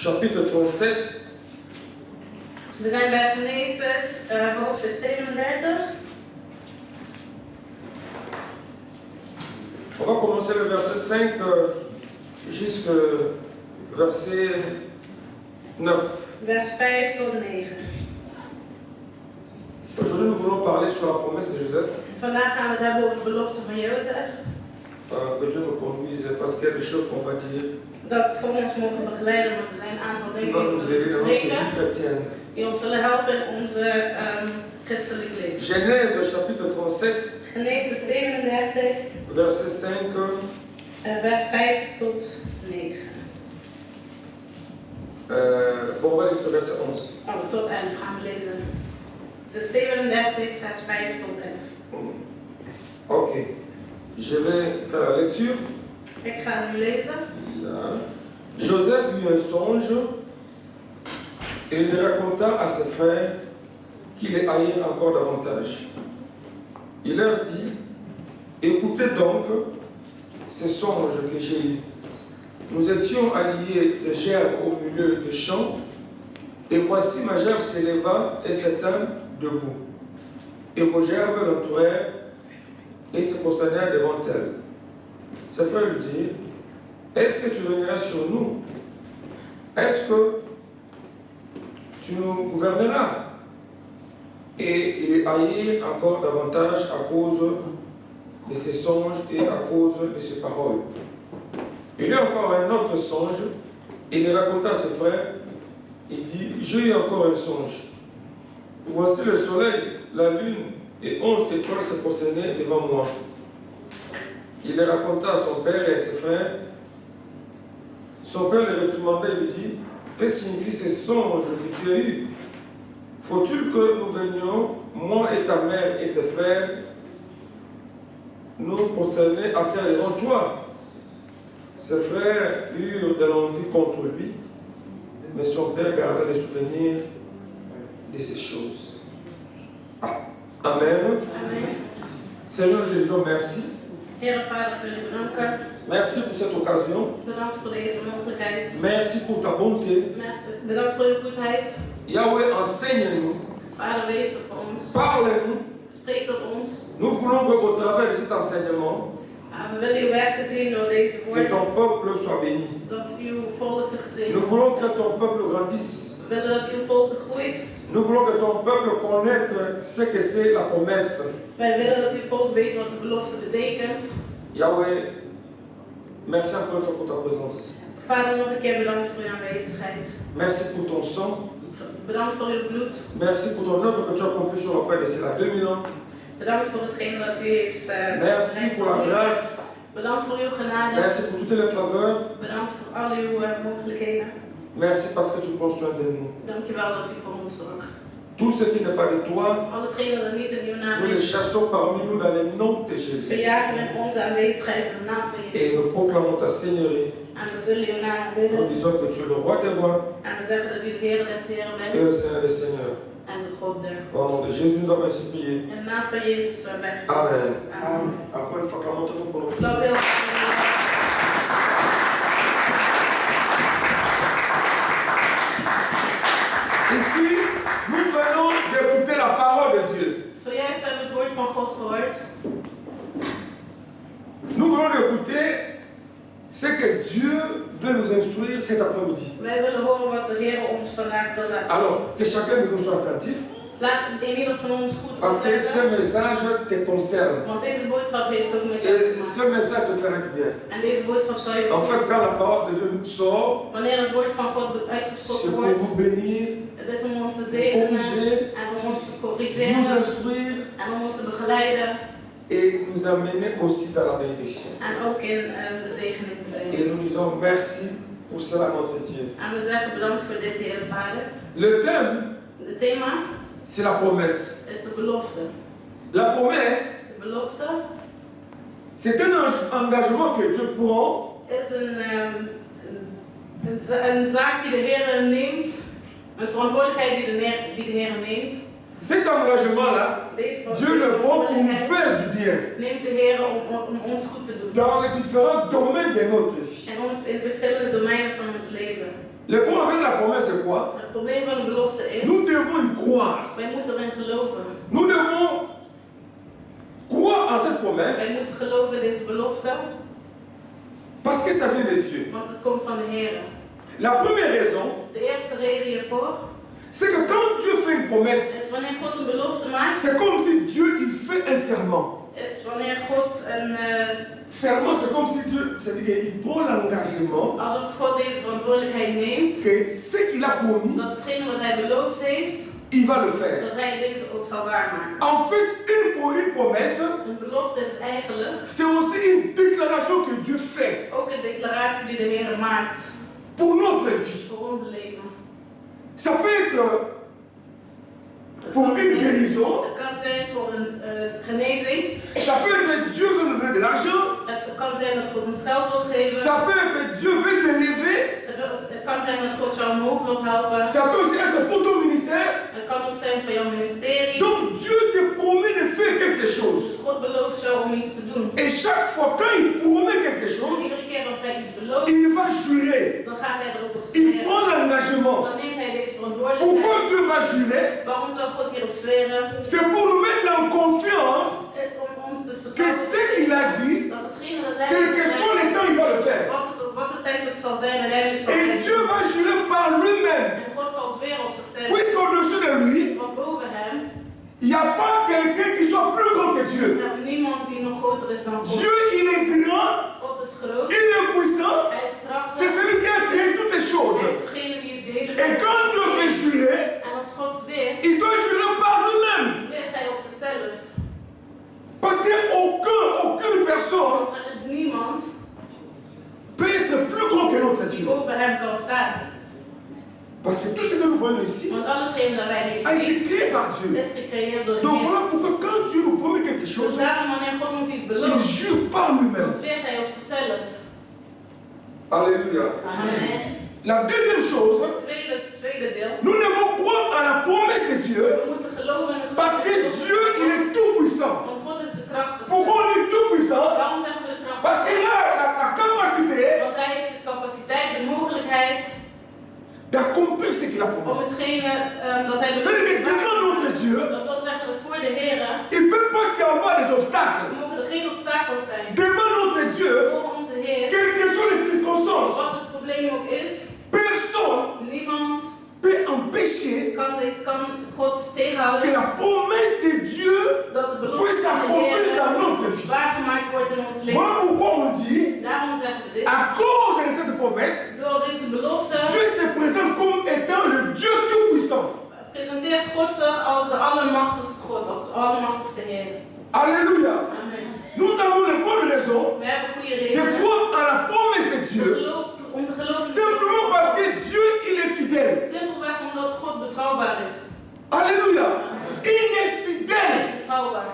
chapitre 37. We zijn bij Genesis hoofdstuk 37. On va commencer le verset 5 jusqu'au verset 9. Vers 5 tot 9. Aujourd'hui, nous voulons parler sur la promesse de Joseph. Vandaag gaan we het hebben over de belofte van Jozef. Que Dieu nous conduise, parce qu'il y a des choses qu'on va dire Dat God ons mogen begeleiden, want er zijn een aantal qui dingen vont die nous we aider dans moeten notre vie spreken, chrétienne. die ons zullen helpen in onze christelijk leven. Genèse chapitre 37, Genesis 37, verset 5 vers 5 tot 9. Bon, on va aller jusqu'au verset 11. Oh, tot 11 gaan we lezen. Dus 37, vers 5 tot 11. Ok. Je vais faire la lecture. Ik ga nu lezen. Là. Joseph eut un songe et il raconta à ses frères qui les haïrent encore davantage. Il leur dit, écoutez donc ces songes que j'ai eus. Nous étions alliés de gerbes au milieu des champs, et voici ma gerbe s'éleva et s'éteint debout. Et vos gerbes l'entourèrent et se prosternèrent devant elle. Ses frères lui dirent, est-ce que tu régneras sur nous? Est-ce que tu nous gouverneras? Et il haït encore davantage à cause de ses songes et à cause de ses paroles. Il eut encore un autre songe, et il raconta à ses frères, il dit, j'ai eu encore un songe. Voici le soleil, la lune et 11 étoiles se prosternaient devant moi. Il les raconta à son père et à ses frères. Son père les réprimanda et lui dit, que signifient ces songes que tu as eus? Faut-il que nous venions, moi et ta mère et tes frères, nous prosterner à terre devant toi? Ses frères eurent de l'envie contre lui, mais son père garda les souvenirs de ces choses. Ah. Amen. Amen. Seigneur, je te dis merci. Heere Vader, ik wil u bedanken. Merci pour cette occasion. Bedankt voor deze mogelijkheid. Merci pour ta bonté. Bedankt voor uw goedheid. Yahweh, enseigne-nous. Vader, wees er voor ons. Parle-nous. Spreek tot ons. Nous voulons qu'au travers de cet enseignement, We willen uw werken zien door deze que woorden. ton peuple soit béni. Dat uw volken gezegend Nous voulons que zijn. ton peuple grandisse. We willen dat uw volken groeit. Nous voulons que ton peuple connaisse ce que c'est la promesse. Wij willen dat uw volk weet wat de belofte betekent. Yahweh, merci encore une fois pour ta présence. Vader, nog een keer bedankt voor uw aanwezigheid. Merci pour ton sang. Bedankt voor uw bloed. Merci pour ton œuvre que tu as accomplie sur la croix de cela 2000 ans. Bedankt voor hetgeen dat u heeft Merci pour la grâce. Bedankt voor uw genade. Merci pour toutes les faveurs. Bedankt voor al uw mogelijkheden. Merci parce que tu prends soin de nous. Dankjewel dat u voor ons zorgt. Tout ce qui n'est pas de toi, Al hetgeen dat er niet in uw naam nous les is, chassons parmi nous dans le nom de Jésus. verjagen met onze aanwezigheid in de naam van Et nous Jezus. proclamons ta Seigneurie. En we zullen uw naam Nous willen. disons que tu es le roi des rois En we zeggen dat u de Heer des Heren et bent. le Seigneur des seigneurs. En de God der Au nom de Jésus, nous avons ainsi prié. In de naam van Jezus zijn wij Amen. Amen. Encore une fois, acclamons pour nous. Geloof heel Ici, nous venons d'écouter la parole de Dieu. Zojuist hebben we het woord van God gehoord. Nous venons d'écouter ce que Dieu veut nous instruire cet après-midi. Wij willen horen wat de Heer ons vandaag wil laten. Alors, que chacun de nous soit attentif, Laat in ieder van ons goed parce que ce opletten. message te concerne. Want deze boodschap heeft ook met jou te Et ce maken. message te fera du bien. En deze boodschap zal je En fait, quand la parole de Dieu sort, wanneer het woord van God c'est uitgesproken pour wordt, vous bénir, het is om ons te zegenen corriger, en om ons te nous corrigeren instruire en om ons te begeleiden et nous amener aussi dans la bénédiction. en ook in de zegening te Et brengen. nous disons merci pour cela, notre Dieu. En we zeggen bedankt voor dit, Heer Vader. Le thème, Het thema c'est la promesse. is de belofte. La promesse, De belofte c'est un engagement que Dieu prend is een zaak die de Heer neemt, een verantwoordelijkheid die de Heer neemt. Cet engagement-là, Dieu le prend pour nous faire du bien Neemt de Heer om ons goed te doen. dans les différents domaines de notre vie. En ons in verschillende domeinen van ons leven. Le problème avec la promesse, c'est quoi? Het probleem van de belofte is, Nous devons y croire. wij moeten erin geloven. Nous devons croire en cette promesse Wij moeten geloven in deze belofte, parce que ça vient de Dieu. want het komt van de Heer. La première raison, De eerste reden hiervoor c'est que quand Dieu fait une promesse, is wanneer God een belofte maakt, c'est comme si Dieu il fait un serment. is wanneer God een, Serment, c'est comme si Dieu, c'est-à-dire qu'il prend l'engagement alsof God deze verantwoordelijkheid neemt, que ce qu'il a promis, dat hetgene wat hij beloofd heeft, il va le faire. dat hij deze ook zal waarmaken. En fait, une promesse, Een belofte is eigenlijk c'est aussi une déclaration que Dieu fait ook een declaratie die de Heer maakt pour notre vie. voor onze leven. Ça peut être pour une guérison, Het kan zijn voor een genezing. ça peut être Dieu veut nous donner de l'argent, Het kan zijn dat God ons geld wil geven. ça peut être Dieu veut t'élever, Het kan zijn dat God jou omhoog wil helpen. ça peut aussi être pour ton ministère. Het kan ook zijn voor jouw ministerie. Donc Dieu te promet de faire quelque chose. Dus God belooft jou om iets te doen. Et chaque fois quand il promet quelque chose, Iedere keer als hij iets belooft, il va jurer. dan gaat hij erop Il zweren. prend l'engagement. Dan neemt hij deze Pourquoi verantwoordelijkheid. Dieu va jurer? Waarom zou God hierop zweren? C'est pour nous mettre en confiance Is om ons te que ce qu'il a dit, dat hetgene dat hij quel que soit le temps, il va le faire. wat het tijdelijk zal zijn, uiteindelijk zal Et zijn. Dieu va jurer par lui-même. En God zal zweren op zichzelf. Puisqu'au-dessus de lui, Want boven hem il n'y a pas quelqu'un qui soit plus grand que is Dieu. er niemand die nog groter is dan God. Dieu, il est grand, God is groot. il est puissant. Hij is krachtig. C'est celui qui a créé toutes les choses. Hij is degene die het hele Et quand Dieu veut jurer, En als God zweert, il doit jurer par lui-même. zweert hij op zichzelf. Parce qu'aucune personne Want er is niemand peut être plus grand que notre die Dieu. boven hem zal staan. Parce que tout ce que nous voyons ici Want al hetgeen dat wij a hier été zien, créé par Dieu. is gecreëerd door de Donc Heer. voilà pourquoi quand Dieu nous promet quelque Dus chose, daarom wanneer God ons iets il belooft, jure par dan lui-même. zweert hij op zichzelf. Alléluia. Amen. La deuxième chose, Tweede deel. nous devons croire à la promesse de Dieu We moeten geloven in het parce que Dieu, il est tout puissant. Want God is de krachtigste. Pourquoi on est tout puissant? Waarom zeggen we de Parce krachtigste? qu'il a la capacité Want hij heeft de capaciteit, de mogelijkheid d'accomplir ce qu'il a om promis. hetgene dat hij C'est-à-dire que devant notre Dieu, Dat wil zeggen dat voor de Heer il ne peut pas y avoir des obstacles. mogen er geen obstakels zijn. Devant notre Dieu, Voor onze Heer, quelles que soient les circonstances, wat het probleem ook is, personne niemand peut empêcher kan God que tegenhouden la promesse de Dieu dat de belofte puisse van de s'accomplir dans Heer notre vie. waargemaakt wordt in ons leven. Voilà pourquoi on dit, Daarom zeggen we dit. à cause de cette promesse, Door deze belofte Dieu se présente comme étant le Dieu tout-puissant. presenteert God zich als de allermachtigste God, als de allermachtigste Heer. Alléluia. Amen. Nous avons une bonne raison We hebben goede de redenen croire à la promesse de Dieu. om te geloven. Simplement parce que Dieu, il est fidèle. Simpelweg omdat God betrouwbaar is. Alléluia. Il est Hij fidèle. is betrouwbaar.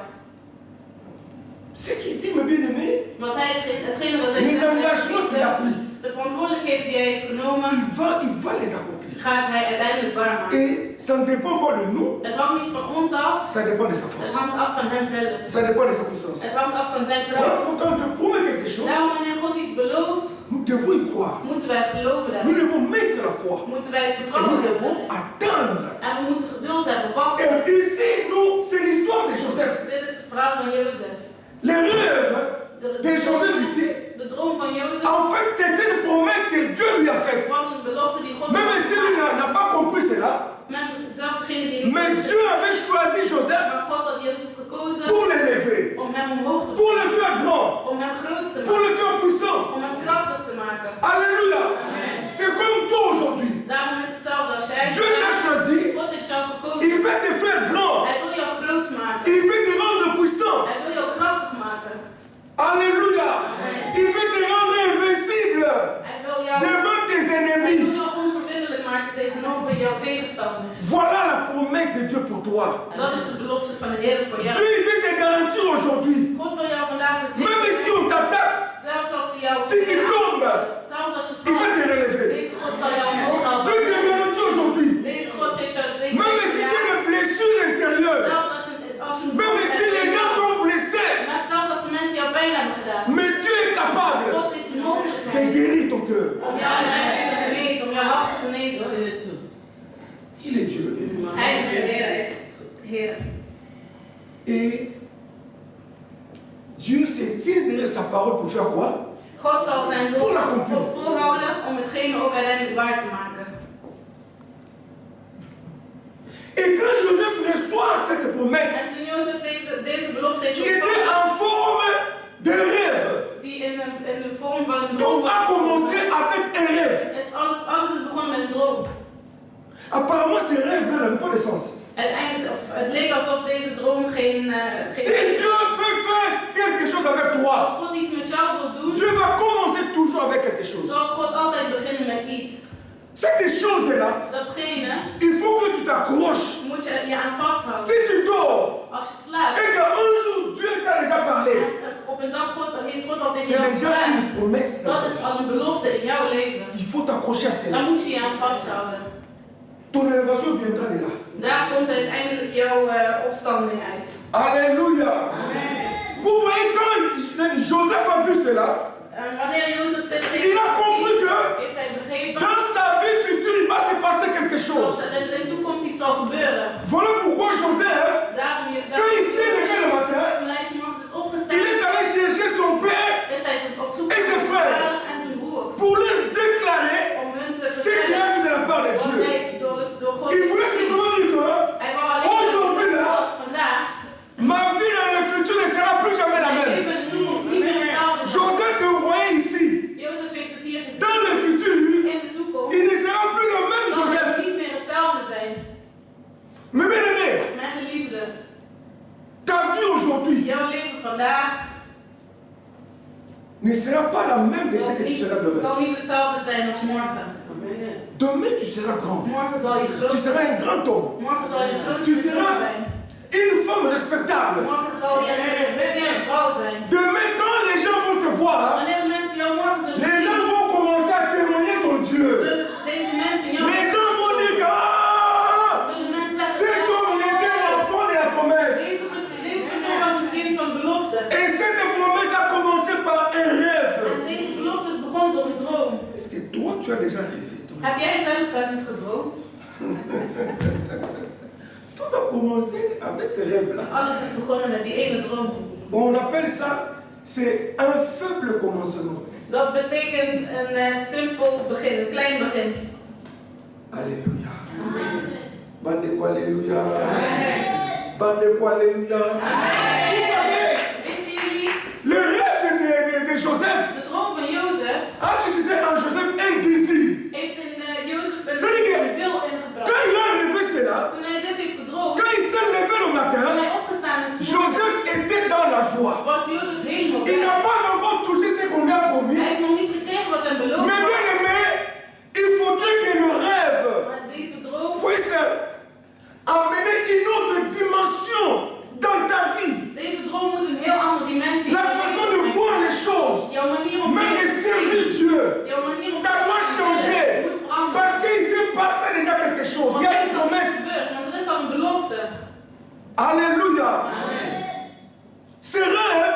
Ce qu'il dit, mes bien-aimés, Want hij, hetgene wat hij les zegt, engagements qu'il a pris, de verantwoordelijkheden die hij heeft genomen, il va les accomplir. gaat hij uiteindelijk waarmaken. Et ça ne dépend pas de nous, Het hangt niet van ons af, ça dépend de sa het force. hangt af van hemzelf. Ça dépend de sa puissance. Het hangt af van zijn Voilà kracht. pourquoi quand Dieu promet quelque chose, Daarom wanneer God iets belooft, nous devons y croire. moeten wij geloven Nous daarin. devons mettre la foi. Moeten wij het Et nous vertrouwen devons hebben. attendre. En we moeten geduld hebben, wachten. Et ici, c'est l'histoire de Joseph. Dit is het verhaal van Jozef. Les rêves de Joseph ici, De droom van Jozef en fait, c'était une promesse que Dieu lui a faite. was een belofte die God Même si lui n'a pas compris cela, zelfs degene die niet mais Dieu avait choisi Joseph maar God had Jozef gekozen pour l'élever, om hem omhoog te pour le faire grand, om hem groot te pour maken, le faire puissant. om hem krachtig te maken. Alléluia. C'est comme toi aujourd'hui. Daarom is hetzelfde als jij. Dieu t'a choisi, God heeft jou gekozen. il veut te faire grand, Hij wil jou groot maken. il veut te rendre puissant. Hij wil jou krachtig maken. Alléluia. Il veut te rendre invincible Hij wil jou, devant tes hij wil ennemis. jou onverbiddelijk maken tegenover jouw tegenstanders. Voilà la promesse de Dieu pour toi. En dat is de belofte van de Heer voor jou. Dieu il veut te garantir aujourd'hui, God wil jou vandaag même verzekeren. si on t'attaque, Zelfs als hij jou si tu tombes, zelfs als je il va te valt, relever. deze God zal jou omhoog Dieu houden. te garantit aujourd'hui, Deze God geeft jou het même si tu as des blessures intérieures, zelfs als je même si les gens t'ont blessé, zelfs als de mensen jou pijn hebben gedaan. mais Dieu est capable God heeft de de mogelijkheid guérir ton cœur. om jouw hart te genezen, om jouw hart te Hij is de Heer, hij is Heer. Et Dieu s'étire derrière sa parole pour faire quoi? God zal zijn Pour wil l'accomplir. volhouden om hetgene ook uiteindelijk waar te maken. Et quand Joseph reçoit cette promesse, En toen Jozef deze belofte heeft qui était ontvangen, en forme de rêve, die in de vorm van een droom tout was a commencé gekomen, avec un rêve. is alles is begonnen met een droom. Apparemment, ces rêves-là n'avaient pas de sens. Uiteindelijk, het leek alsof deze droom geen Si Dieu veut faire quelque chose avec Als toi, God iets met jou wil doen, Dieu va commencer toujours avec quelque chose. zal God altijd beginnen met iets. Cette chose-là, Datgene il faut que tu t'accroches. moet je aan vasthouden. Si tu dors Als je slaapt, et qu'un jour Dieu t'a déjà parlé, op een dag heeft God al tegen c'est jou déjà gepraat. une promesse dans Dat ta is vie. al een belofte in jouw leven. Il faut t'accrocher à Daar cela. moet je je aan vasthouden. Ton élévation viendra de là. Daar komt uiteindelijk jouw opstanding uit. Alléluia. Vous voyez, quand Joseph a vu cela, Wanneer Jozef dit il a compris que heeft hij begrepen dans sa vie future, il va se passer quelque chose. dat er in zijn toekomst iets zal gebeuren. Voilà pourquoi Joseph, Daarom quand il s'est levé le matin, toen hij 's morgens is il opgestaan, est allé chercher son père is hij op zoek En naar zijn zijn frère. vader en zijn broers. pour leur déclarer Om hun te ce qu'il vertellen a vu de la part de wat Dieu. hij door God Il heeft voulait gezien. simplement dire que Hij wou alleen Aujourd'hui, maar là, God vandaag. ma vie dans le futur ne sera plus jamais la Mijn même. leven in de toekomst niet meer hetzelfde. Joseph que vous voyez ici, Jozef heeft het hier gezien. dans le futur, In de toekomst il ne sera plus le même zal het Joseph. niet meer hetzelfde zijn. Mais bien aimé, Mijn geliefde, ta vie aujourd'hui jouw leven vandaag ne sera pas la même de ce que tu seras demain. zal niet hetzelfde zijn als morgen. Demain, tu seras grand. Morgen zal je Tu groot seras un grand homme. Morgen zal je een groot Tu persoon seras zijn. une femme respectable. Morgen zal je een gerespecteerde vrouw zijn. Demain, quand les gens vont te voir, Wanneer de mensen jou morgen zullen les gens zien, vont commencer à témoigner ton Dieu. zullen deze mensen jou Les gens vont dire que ah, zullen mensen cet zeggen, homme il était l'enfant de la promesse. deze persoon was een kind van belofte. Et cette promesse a commencé par un rêve. En deze belofte is begonnen door een droom. Est-ce que toi, tu as déjà rêvé? Heb jij zelf wel eens gedroomd? Tout a commencé avec ce rêve-là. Alles is begonnen met die ene droom. On appelle ça, c'est un faible commencement. Dat betekent een simpel begin, een klein begin. Alléluia. Bande quoi, alléluia. Bande quoi, alléluia. Vous savez, Weten jullie, le rêve de Joseph de droom van Jozef a suscité en Joseph un désir. heeft in Jozef Zeg een wil ingebracht. Quand il a rêvé cela, Toen hij dit heeft gedroomd, quand il s'est levé le toen matin, hij opgestaan is, Joseph était dans la joie. was Jozef helemaal Il blij. n'a pas encore touché ce qu'on lui a Hij promis. heeft nog niet gekregen wat hem beloofd Mais bien was. aimé, il faudrait que le rêve Maar deze droom, puisse amener une autre dimension dans ta vie. deze droom moet een heel andere dimensie La façon de voir les choses, jouw manier om même de te servir zien, Dieu, jouw manier om ça doit changer. moet veranderen. Parce qu'il s'est passé déjà quelque chose. Il y a Want une er is al iets promesse. gebeurd, want er is al een belofte. Alléluia. Ce rêve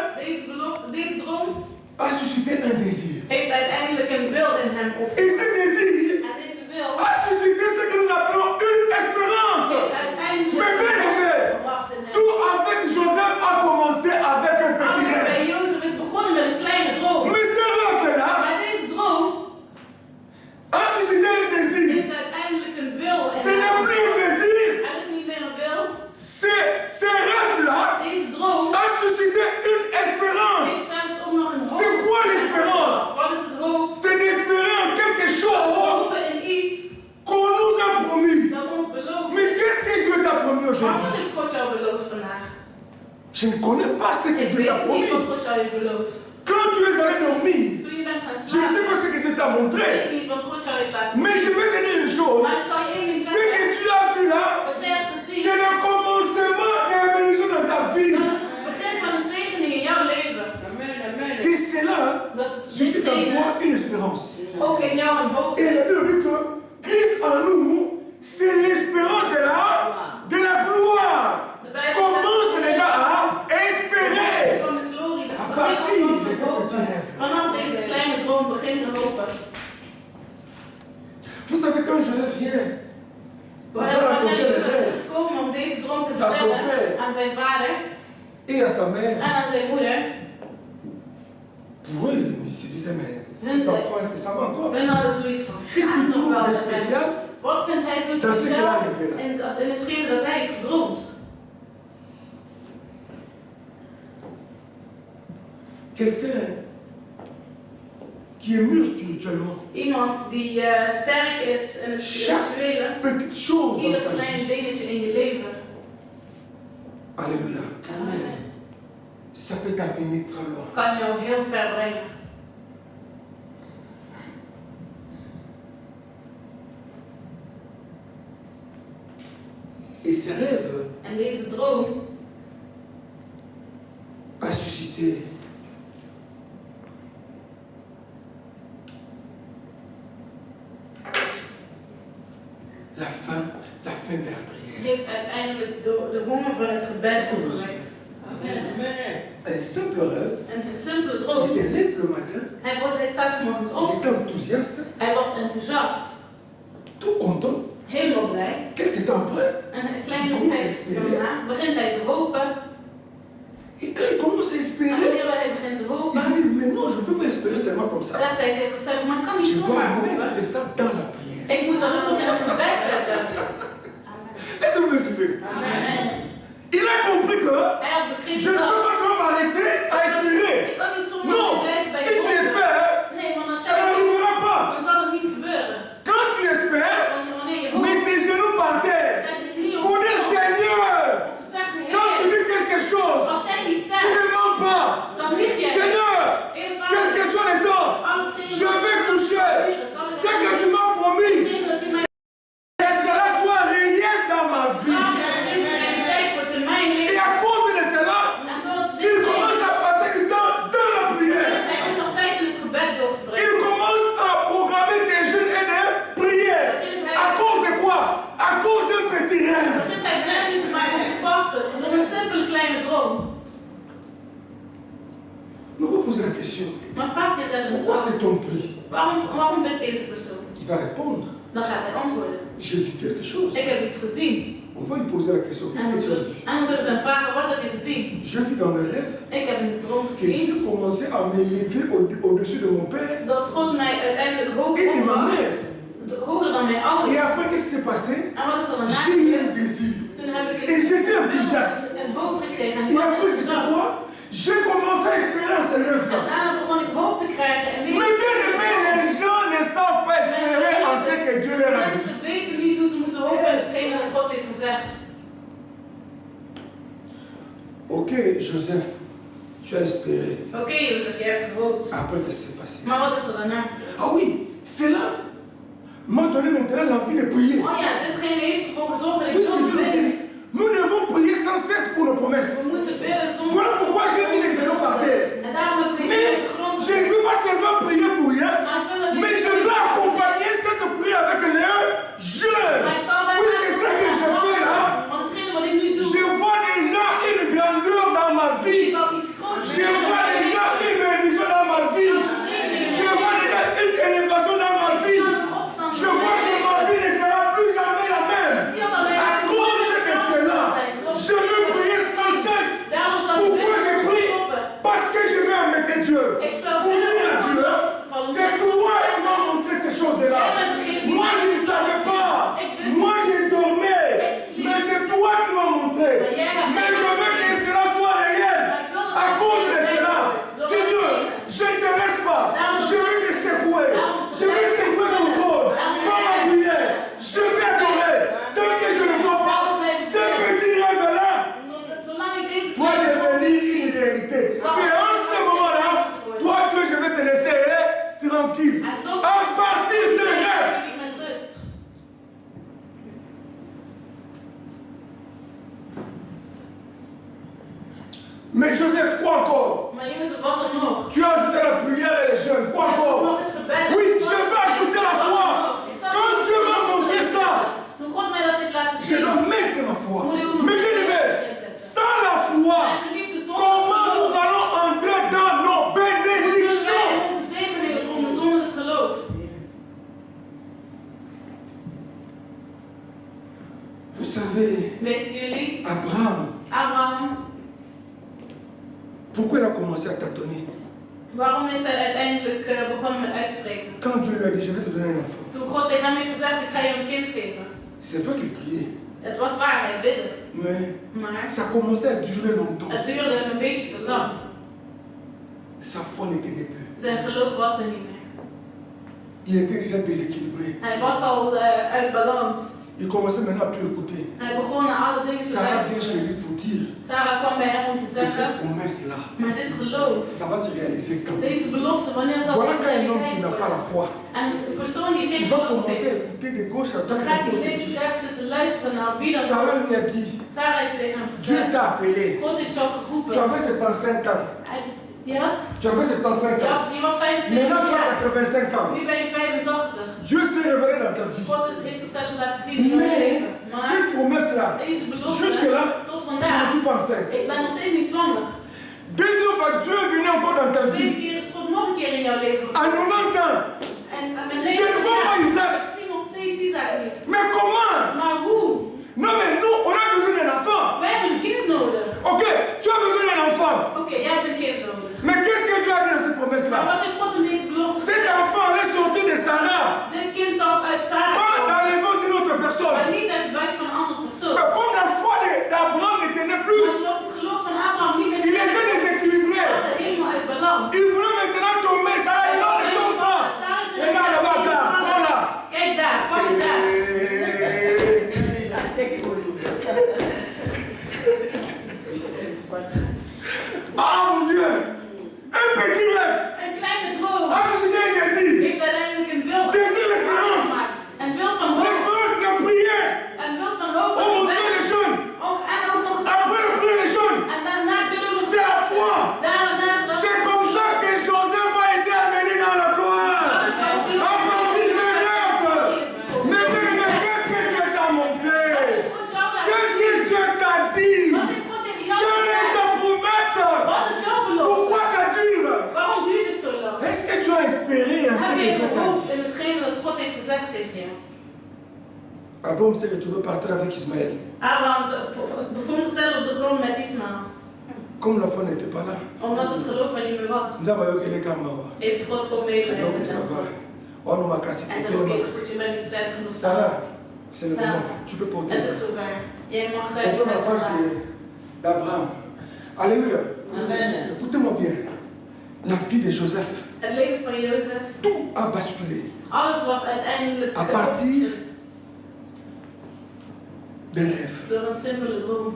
Deze droom a suscité un désir. heeft uiteindelijk een wil in hem op. Et ce désir En deze wil a suscité ce que nous appelons une espérance. heeft uiteindelijk Mais bien aimé, gebracht in hem. tout avec Joseph a commencé avec un petit Alles rêve. bij Jozef is begonnen met een kleine droom. Mais ce rêve-là Maar deze droom a suscité un désir. heeft uiteindelijk een wil in Ce n'est hem. plus un désir. Het is niet meer een wil. Ce rêve-là Deze droom a suscité une espérance. heeft zelfs ook nog een C'est hoop. quoi l'espérance? Wat is het hoop? C'est d'espérer en quelque chose Hopen in iets qu'on nous a promis. dat ons belooft. Mais qu'est-ce que Dieu t'a promis Maar wat aujourd'hui? heeft God jou beloofd vandaag? Je ne connais pas ce que Ik Dieu weet t'a niet promis. wat God jou heeft beloofd. Quand tu es allé dormir, Toen je bent gaan je ne sais slapen, pas ce que Dieu t'a weet montré. ik niet wat God jou heeft laten Mais zien. je vais te dire une chose. Maar ik zal je één ding Ce que zeggen. tu as vu là, Wat jij hebt gezien, c'est le commencement de la bénédiction dans ta vie. dat is het begin van een zegening in jouw leven. Que cela Dat het suscite en dit toi une espérance. ook in jou een hoop Et zit. la Bible dit que Christ en nous, c'est l'espérance de la gloire. De Bijbel Commence zegt, déjà à espérer. van de glorie, dus À begin partir alvast de met ce hopen. petit rêve. Vanaf deze kleine droom begin te hopen. Vous savez, quand Joseph vient, Wanneer raconter les Daniel rêves is gekomen om deze droom te à son vertellen père aan zijn vader et à sa mère. en aan zijn moeder. Pour eux, ils se disaient, mais cet enfant, est-ce que ça va encore? Hun hadden zoiets van, Qu'est-ce gaat het qu'il nog wel trouve de met hem? spécial Wat vindt hij zo dans ce qu'il a speciaal révélé? in hetgene dat hij heeft gedroomd? Quelqu'un qui est mûr spirituellement. Iemand die sterk is in het spirituele. Petite chose dans Ieder ta klein vie. dingetje in je leven. Alléluia. Amen. Ça peut t'amener très loin. Kan jou heel ver brengen. Et ces rêves En deze droom a suscité la fin de la prière. heeft uiteindelijk de honger van het gebed Est-ce que vous opgewekt. Amen. Un simple rêve, Een simpele il droom. se lève le matin, Hij staat 's morgens il op. est enthousiaste, Hij was enthousiast. tout content. Helemaal blij. Quelque temps après, En een kleine Il commence à tijd espérer. daarna begint hij te hopen. quand il commence à En espérer, wanneer hij begint te il hopen, se dit, mais non, je ne peux pas espérer seulement comme ça. zegt hij tegen zichzelf, maar ik kan niet Je dois zomaar hopen. mettre ça dans la prière. Ik moet dat ook nog in het gebed zetten. Est-ce que vous me suivez? Amen. Il a compris que Hij had je begrepen ne peux dat pas seulement m'arrêter à espérer. ik kan niet zomaar Non, blijven bij si tu hopen. espères, Nee, want als ça jij n'arrivera pas. dan zal het niet gebeuren. Quand tu espères, Wanneer je mets hoopt, tes genoux par terre. zet je knieën op. Pour dire Seigneur, Zeg me, quand tu Heer, dis quelque chose, als jij iets tu zegt, ne mens pas. dan lieg jij. Seigneur, Heer, quel que Vader, soit le temps, je vais toucher ce que tu m'as promis. hetgeen dat u mij Que cela soit réel dans ma vie. vraagt, dat deze realiteit wordt in mijn Et leven. à cause de cela, En door het il dit commence à passer du temps dans la prière. hij ook nog tijd in het gebed door te brengen. Il commence à programmer des jeûnes et des prières. À cause de quoi? À cause d'un petit rêve. Begint hij planning te maken om te vasten door een simpele kleine droom. Nous vous posons la question. Maar vraag je het Pourquoi eens af. cet homme prie? Waarom bidt deze persoon? Il va répondre. Dan gaat hij antwoorden. J'ai vu quelque chose. Ik heb iets gezien. On va lui poser la question. Qu'est-ce que tu as vu? En dan zullen ze hem vragen, wat heb je gezien? Je vis dans le rêve Ik heb in de droom que gezien Dieu commençait à m'élever au-dessus de mon père. dat God mij uiteindelijk hoog Et de ma opbracht. mère. Hoger dan mijn Et ouders. après, qu'est-ce qui s'est passé? En wat is er daarna J'ai eu gebeurd? un désir. Toen heb ik Et j'étais enthousiaste. een hoop gekregen. En ik Et was après, c'était enthousiast. quoi? J'ai commencé à espérer en ce En rêve-là. daarna begon ik hoop te krijgen. En Mais bien aimé, les gens ne savent pas espérer en ce que Dieu leur a dit. mensen weten niet hoe ze moeten hopen in hetgeen dat God heeft gezegd. Ok, Joseph, tu as espéré. Oké, Jozef, jij hebt gehoopt. Après, qu'est-ce qui s'est passé? Maar wat is er daarna? Ah oui, cela m'a donné maintenant l'envie de prier. Oh ja, ditgene heeft ervoor gezorgd dat ik Puisque zo Dieu nous bidden. dit, nous devons prier sans cesse pour nos promesses. We moeten bidden zonder... Voilà pourquoi j'ai mis les genoux par terre. En daarom heb ik Mais op de grond je ne veux pas seulement prier pour rien, Maar ik wil dat mais je veux accompagner cette prière avec le jeûne. Maar ik zal Puisque ce que je fais là, Want hetgene wat ik nu doe, je vois déjà une grandeur dans ma ik vie. wil iets groots Je vois déjà une bénédiction dans ma vie. Je vois déjà une élévation dans ma vie. Je vois que ma vie ne sera plus jamais la même. À cause de cela, je veux prier sans cesse savez, Weten jullie, Abraham, Abraham, pourquoi il a commencé à tâtonner? waarom is hij uiteindelijk begonnen met uitspreken? Quand Dieu lui a dit, je vais te donner un enfant. Toen God tegen hem heeft gezegd, ik ga je een kind geven. C'est vrai qu'il priait. Het was waar, hij bidde. Mais Maar ça commençait à durer longtemps. het duurde een beetje te lang. Sa foi n'était plus. Zijn geloof was er niet meer. Il était déjà déséquilibré. Hij was al uit balans. Il commençait maintenant à tout écouter. Hij begon naar alle dingen te Sarah vient chez luisteren. lui pour dire Sarah kwam bij hem om te que cette zeggen, promesse-là, maar dit geloof, ça va se réaliser quand? deze belofte, wanneer zal Voilà dit quand un homme qui n'a pas la worden? foi, En de persoon die geen il va geloof commencer à heeft, écouter de gauche à dan droite. gaat hij à côté. links rechts zitten luisteren naar wie dan Sarah ook. lui a dit, Sarah heeft tegen hem Dieu gezegd, t'a appelé. God heeft jou geroepen. Tu avais 75 ans. Je had? Tu avais 75 ans. Je was 75 Maintenant tu as jaar. 85 ans. Nu ben je 85. Dieu s'est révélé dans ta vie. God heeft zichzelf laten zien in je Mais leven. Maar cette promesse-là, deze belofte, jusque-là, tot je ne vandaag, suis pas enceinte. ik ben nog steeds niet zwanger. Deuxième fois, Dieu est venu encore dans ta Tweede vie. keer is God nog een keer in jouw leven À gekomen. 90 ans. En mijn Je leven ne vois pas Isaac. ik zie nog steeds Isaac niet. Mais comment? Maar hoe? Non, mais nous, on a besoin d'un enfant. Wij hebben een kind nodig. Ok, tu as besoin d'un enfant. Oké, jij hebt een kind nodig. Mais qu'est-ce que Dieu a dit dans cette Maar promesse-là? wat heeft God in deze belofte Cet gezegd? enfant allait sortir de Sarah, Dit kind zal uit Sarah pas komen, dans les ventres d'une autre maar personne. niet uit de buik van een andere persoon. Mais comme la foi d'Abraham ne tenait Maar plus, zoals het geloof van Abraham niet meer il était sterk was, déséquilibré. was hij helemaal uit balans. Il voulait maintenant tomber. Sarah dit non, ne tombe pas. Regarde là-bas, gars, prends là. Kijk daar, pak het daar. Ah mon Dieu! Un petit rêve! Een kleine droom A suscité un désir! heeft uiteindelijk een beeld Désir d'espérance! gemaakt. Een beeld van hoop. L'espérance, la prière! Een beeld van hoop. Oh mon Dieu, les jeunes! En ook nog Après le prière des jeunes! en daarna willen we C'est la foi! daarna C'est comme ça que Joseph a été amené dans la gloire! À partir de rêve! Mais qu'est-ce que Dieu t'a montré? Qu'est-ce que Dieu t'a dit? Quelle est ta promesse? Wat is jouw belofte? Pourquoi ça dure? Waarom duurt het zo lang? Est-ce que tu as espéré en ce Heb que je Dieu t'a geloofd dit? in hetgene dat God heeft gezegd tegen jou? Abraham s'est retrouvé par terre avec Ismaël. Abraham bevond zichzelf op de grond met Ismaël. Comme l'enfant n'était pas là, Omdat het geloof er niet meer was, nous avons eu quelqu'un mort. heeft God gewoon meegenomen. Donc ça va. On nous m'a cassé. En dan oké, goed, je bent niet sterk genoeg. Sarah, c'est le Sarah. moment. Tu peux porter Het ça. is zover. Jij mag On fait la page d'Abraham. Alléluia. Amen. Écoutez-moi bien. La vie de Joseph, Het leven van Jozef, tout a basculé alles was uiteindelijk à partir d'un rêve. door een simpele droom.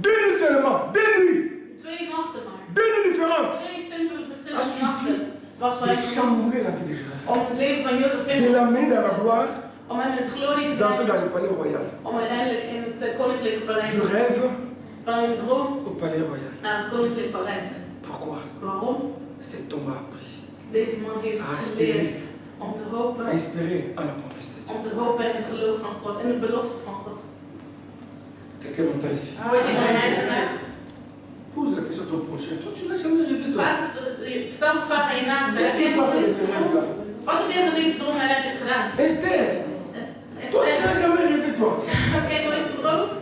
2 nuits seulement, 2 nuits, 2 nachten maar. 2 nuits différentes. 2 simpele verschillende A suffi nachten was de voor hem genoeg chambouler la vie de Joseph. om het leven van Jozef De in l'amener dans la gloire, om hem in het glorie te d'entrer brengen, dans le palais royal. om uiteindelijk in het koninklijke paleis Du rêve van een droom au palais royal. naar het koninklijke paleis. Pourquoi? Waarom? Cet homme a appris Deze man heeft geleerd om te hopen, à espérer en la promesse de Dieu. om te hopen in het geloof van God, in de belofte van God. Quelqu'un m'entend ici? Hoor je bij mij vandaag? Pose la question à ton prochain. Toi, tu n'as jamais rêvé, toi. Stel de vraag aan je naaste. Qu'est-ce que tu as fait de ces rêves-là? Wat heb je van deze droom uiteindelijk gedaan? Esther, toi, tu n'as jamais rêvé, toi. Heb jij nooit gedroomd?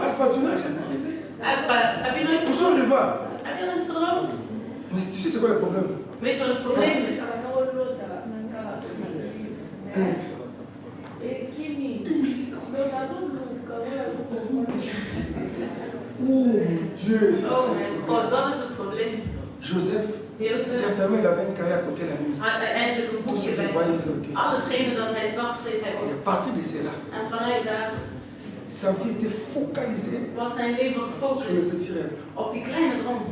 Alpha, tu n'as jamais rêvé. Alpha, heb je nooit Où sont gedroomd? les voix? Heb je al eens gedroomd? Mais tu sais c'est quoi le problème? Weet je wat het probleem is? Oh mon Dieu, c'est ça. Oh mijn God, dat is het probleem. Joseph, Jozef certainement, il avait un cahier à côté la nuit. had uiteindelijk een Tout ce boekje qu'il bij voyait zich. noté. Al hetgene dat hij zag, schreef hij Et op. à partir de cela, En vanuit daar sa vie était focalisée was zijn leven sur le gefocust petit rêve. op die kleine droom.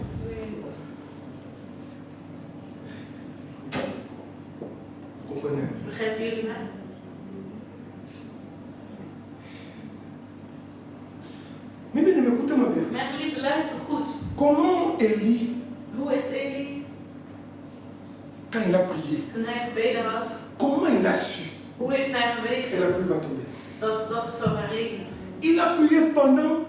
Vous comprenez? Begrijpen jullie mij? Mais bien, écoutez-moi bien. Mijn geliefde, luister goed. Comment Élie, Hoe is Eli quand il a prié, toen hij gebeden had? comment il a su Hoe heeft hij que geweten la pluie va tomber? dat het zou gaan regenen? Il a prié pendant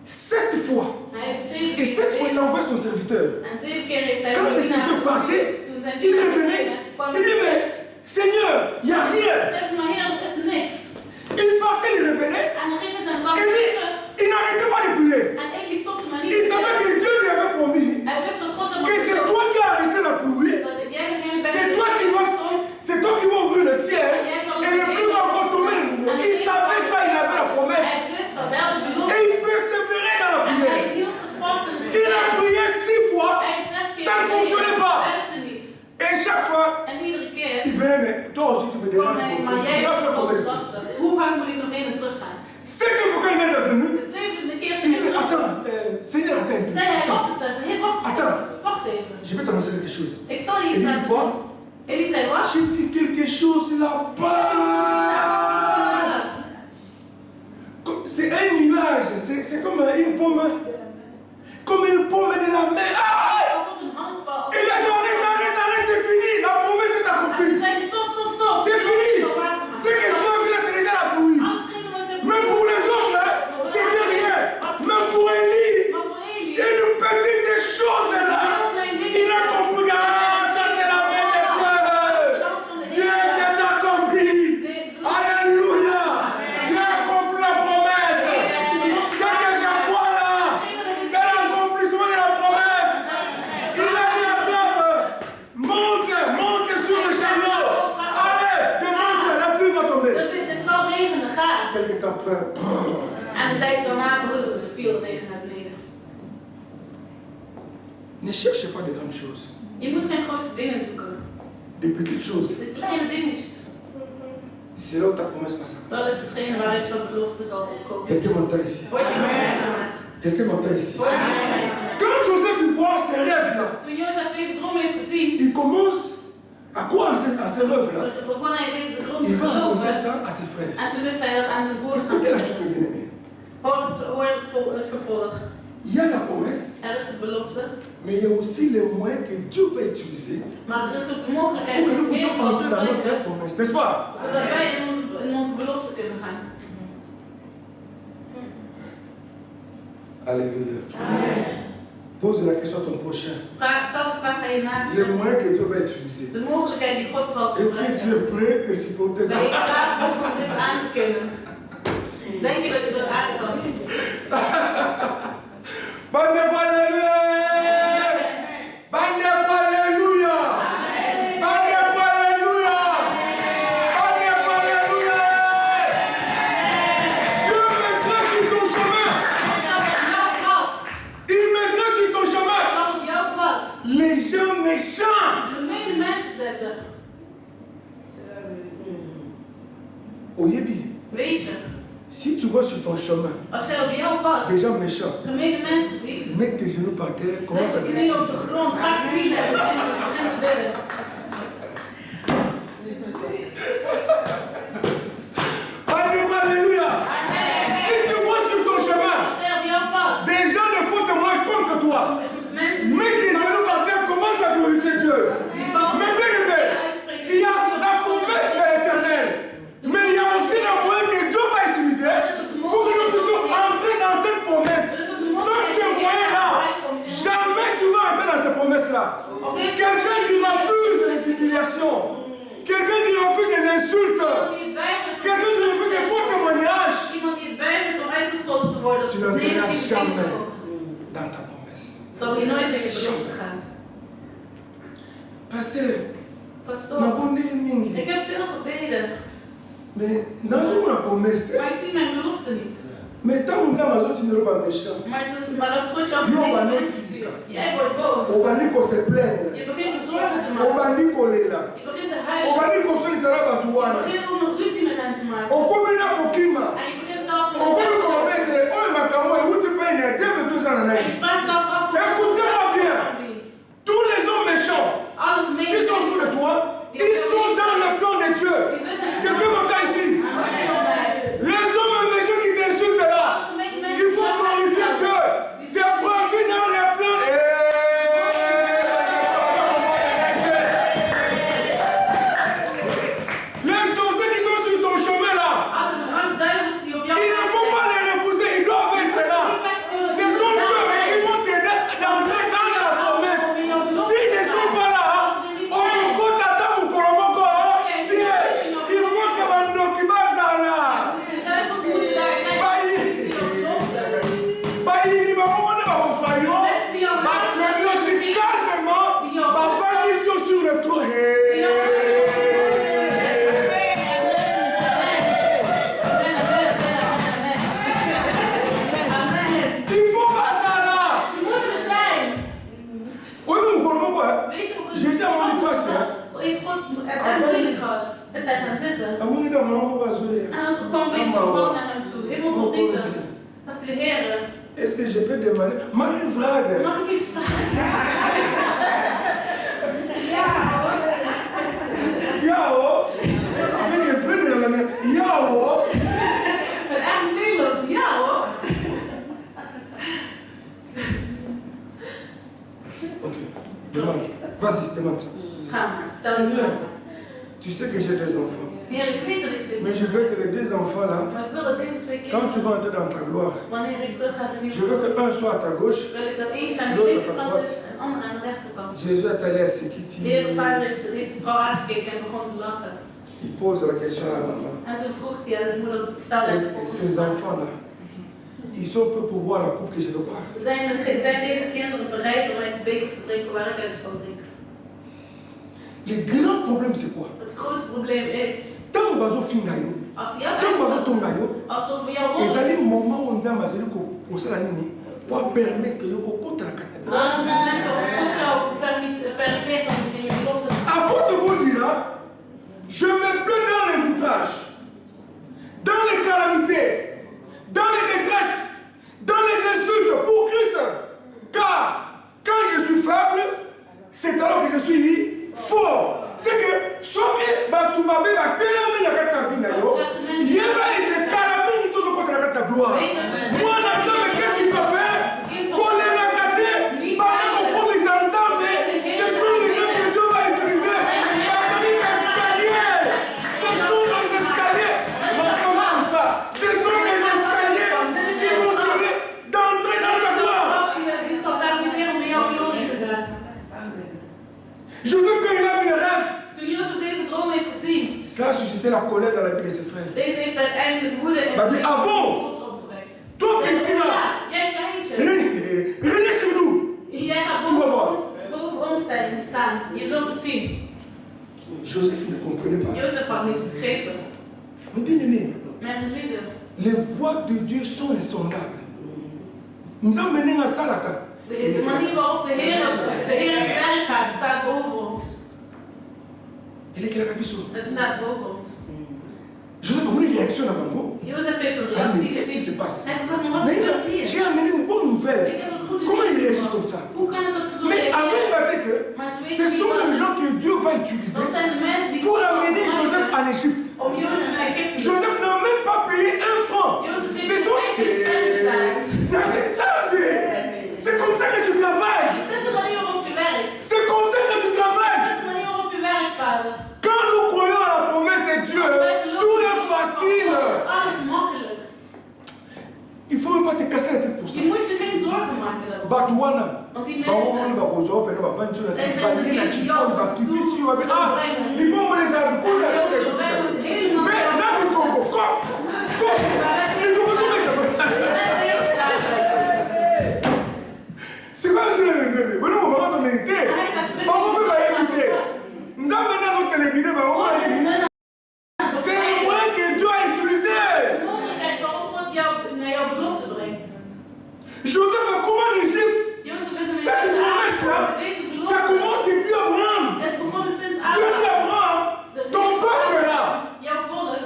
7 fois. Hij heeft 7 Et 7 fois, il a keer envoyé son serviteur. en 7 keer heeft hij Quand le zijn serviteur dienaar partait, gestuurd. Toen zijn il dienaar revenait. kwam Il dit, mais Seigneur, il n'y a rien. Zegt ze, maar Heer, er is niks. Il partait, il revenait. En dan gingen ze en kwamen Élie, terug. il n'arrêtait pas de prier. En Eli stopte maar niet. Il savait que Dieu lui avait promis Hij wist dat God hem que c'est had toi qui as arrêté la pluie. dat jij degene bent C'est die toi qui vas, c'est toi qui vas ouvrir le ciel et le pluie va encore tomber de nouveau. Il savait ça, il avait la promesse. Hij wist dat, hij had de Et belofte. il persévérait dans la En prière. hij hield zich vast in het Il a gebed. prié 6 fois. Hij heeft 6 keer Ça ne fonctionnait gebeden, pas. het werkte niet. Et chaque fois, En iedere keer il venait, mais toi aussi tu me kwam déranges hij, beaucoup. maar jij Tu vas hebt faire het combien de ook temps? lastig. Hoe vaak moet ik nog heen en terug gaan? C'est que quand il est revenu, De 7e keer il ging dit, hij mais terug. attends, Seigneur, attends. Zei hij, Attends, wacht eens even. Heer, wacht eens Attends. even. Wacht even. je vais t'annoncer quelque chose. Ik zal je Et iets il dit laten quoi? zien. En die zei, wat? J'ai fait quelque chose là-bas. C'est un nuage, c'est comme une pomme. Comme une pomme de la mer. Ah! Alsof een handbal. Il a dit, arrête, c'est fini. La promesse est En toen accomplie. zei hij, stop. C'est fini. Het is al waargemaakt. Ce que tu as vu là, c'est déjà la pluie. Alles wat je hebt Même pour les autres, hein, c'était rien. Même pour Élie, Maar voor Eli, une petite chose là. Il a compris. Ah, ça c'est la main de Dieu. Dieu s'est accompli. Alléluia. Dieu a accompli la promesse. Ce que je vois là, c'est l'accomplissement de la promesse. Il a dit à Job, monte sur le chariot. Allez, devance, la pluie va tomber. het zal regenen, ga. Quelque temps après, En de tijd daarna viel de regen naar beneden. ne cherchez pas de grandes choses. Je moet geen grote dingen zoeken. Des petites choses. De kleine dingetjes. C'est là où ta promesse va s'accomplir. Dat is hetgene waaruit jouw belofte zal opkomen. Quelqu'un m'entend ici. Word je meegemaakt? Quelqu'un m'entend ici. Word je meegemaakt? Quand Joseph il voit ces rêves-là, Toen Jozef deze droom heeft gezien, il commence à quoi à ces rêves-là? begon hij deze droom Il te va annoncer geloven. ça à ses frères. En toen wist hij dat aan zijn broers te Écoutez la suite, mes bien-aimés. hoor het vervolg. Il y a la promesse, Er is de belofte, mais il y a aussi les moyens que Dieu va utiliser maar er is ook de mogelijkheid pour que nous om puissions Heer zal entrer dans notre gebruiken, promesse, n'est-ce pas? zodat wij in onze belofte kunnen gaan. Alléluia. Amen. Pose la question à ton prochain. Stel de vraag aan je naaste. Les moyens que Dieu va utiliser. De mogelijkheid die God zal Est-ce que tu gebruiken. es prêt de supporter Ben je ça? klaar om dit aan te kunnen? Denk je dat je dat aan kan? Bande Alléluia! Bande Alléluia! Bande Alléluia! Bande Alléluia! Dieu mettra sur ton chemin. God zal op jouw pad. Il mettra sur ton chemin Zal op jouw pad. les gens méchants. Gemene mensen zetten. Oyebi, Weet je, si tu vois sur ton chemin als jij op jouw pad des gens méchants, gemene mensen ziet, mets tes genoux par terre, commence à zet je knieën op de prier. grond, ga knielen en begin te bidden. Alléluia! Si tu vois sur ton chemin Als jij op jouw pad des gens de faux témoins contre toi, mensen mets tes genoux par terre, commence à glorifier Dieu. die vals Mais bien aimé, il y a la promesse de l'éternel, mais il y a aussi le moyen que Dieu va utiliser pour que nous puissions entrer dans cette promesse. Sans ce moyen-là, jamais tu vas entrer dans cette promesse-là. Quelqu'un qui refuse les humiliations, quelqu'un qui refuse des insultes, quelqu'un qui refuse des faux témoignages, Iemand die het weigert om uitgescholden te worden. tu n'entreras jamais dans ta promesse. Zal je nooit in je belofte gaan. Pasteur, Pastoor, nabondeli mingi, ik heb veel gebeden, mais nazomona promesse te. maar ik zie mijn belofte niet. Mais ntango ntango azotinelo baméchant, Maar als God jou Yo, vergeet, maar no mensen sika. stuurt, jij wordt boos. obandi kose plaindre, Je begint je zorgen te maken. obandi kolela, Je begint te huilen. obandi kosolisala bato Je wana, begint om een ruzie met hen te maken. okomi na kokima, En je begint zelfs met okomi te koloba ete oyo makambo ewuti mpe na ndembe toza na En nai. je vraagt zelfs af. Écoutez-moi bien. Tous les hommes méchants Alle qui sont autour de gemeenten. toi, ils sont dans le plan de Dieu. Quelqu'un m'entend ici? Les hommes méchants qui t'insultent là, il faut glorifier Dieu. C'est profit dans les plans. Les sorciers qui kwam deze vrouw naar hem toe, helemaal vol liefde. Zegt hij, de Heer, est-ce que je peux demander? Mag ik vragen? mag ik iets vragen? Ja hoor. Ja hoor. Avec les vrienden, ja hoor. Met echt Nederlands, ja hoor. Ok, demande. Vas-y, demande. Ga maar, stel je Seigneur, vragen. tu sais que j'ai des enfants. Heer, ik weet dat ik twee Mais je veux que les deux enfants là, maar ik wil dat deze twee quand tu kinderen, vas entrer dans ta gloire, wanneer ik terug ga in je veux que un soit à ta gauche. wil ik dat eentje aan de L'autre à ta linkerkant droite. is en de andere aan de rechterkant. Jésus est allé à Sekiti. De Heer Vader heeft die vrouw aangekeken en begon te lachen. Il pose la question à la maman. En toen vroeg hij aan de moeder, stel eens Et ces enfants là, ils sont peu pour boire la coupe que je veux boire. Zijn deze kinderen bereid om uit de beker te drinken waar ik uit zal drinken? Le grand problème c'est quoi? Het grote probleem is, Tant que bazo fingayo, als jou tant que bazo uitstapt, tongayo, als over jouw et rol, ça les moments où on dit à celui qu'on s'est la nini, pour permettre que yo compte la carte. als het moment op jou permitteert om in je belofte te Avant de vous dire, je me plais dans les outrages, dans les calamités, dans les détresses, dans les insultes pour Christ. Car quand je suis faible, c'est alors que je suis fort. C'est que ce qui va tout ma vie, va tellement la carte de vie, il y a des calamités qui sont contre la carte de gloire. Moi, mais qu'est-ce qu'il va faire? Qu'on les a gâtés, pendant qu'on les entend, mais ce sont les gens que Dieu va utiliser. Ce sont les escaliers. Comment ça? Ce sont les escaliers qui vont donner d'entrer dans ta gloire. dit zal permitteren om in jouw glorie te gaan. Joseph, quand il a vu le rêve, Toen Jozef deze droom heeft gezien, ça a suscité la colère dans la vie de ses frères. deze heeft uiteindelijk woede en Maar die abon. trots opgewekt. Toi, petit là, Ja, jij kleintje. revenez sur nous. Jij gaat Tu vas voir. boven ons staan. Je zult het zien. Joseph ne comprenait pas. Jozef had niet begrepen. Mais bien aimé, Mijn geliefden, les voies de Dieu sont insondables. Nous avons mené à Salaka. de manier waarop de Heer het werk gaat, staat boven ons. Il est quel rapiso? Het staat boven ons. Joseph a une réaction à Bango. Jozef heeft een Ah, reactie mais qu'est-ce qui se gezien. passe? Hij heeft gezegd, maar wat Mais gebeurt hier? j'ai amené une bonne nouvelle. Ik heb een goede Comment ils nieuws réagissent gebracht. comme ça? Hoe kan het dat ze zo Mais à ce reageren? matin que Maar ze ce weten sont niet les dat. gens que Dieu va utiliser Dat zijn de mensen die pour amener Joseph en Égypte. om Jozef naar Egypte. Joseph n'a même pas payé un franc. Jozef heeft C'est son geen cent betaald. C'est comme ça que tu travailles. Is dit de manier waarop je werkt? C'est comme ça que tu Is travailles. dit de manier waarop je werkt, vader? Quand nous croyons à la promesse de Dieu, tout est facile. Is alles makkelijk. Il ne faut même pas te casser la tête pour ça. Je moet je geen zorgen maken daarover. Batouana. Want die Bah, on mensen, va aux autres, on va vendre sur la tête. Zijn Bah, il y a er un die petit peu, il va quitter ici, il va dire, ah, ils vont me les avoir. Mais là, du Congo, comme, ils vont se mettre. C'est quoi le truc de l'ennemi? Mais nous, on va ton hérité. On va même pas éviter. Nous avons maintenant notre téléguidé, mais on va éviter. C'est le moyen que Dieu a utilisé. de mogelijkheid waarop God jou naar jouw belofte brengt. Joseph a comment en Égypte? Jozef is een Cette promesse-là, deze ça belofte commence depuis Abraham. is begonnen sinds Dieu dit à Abraham, ton peuple là, jouw volk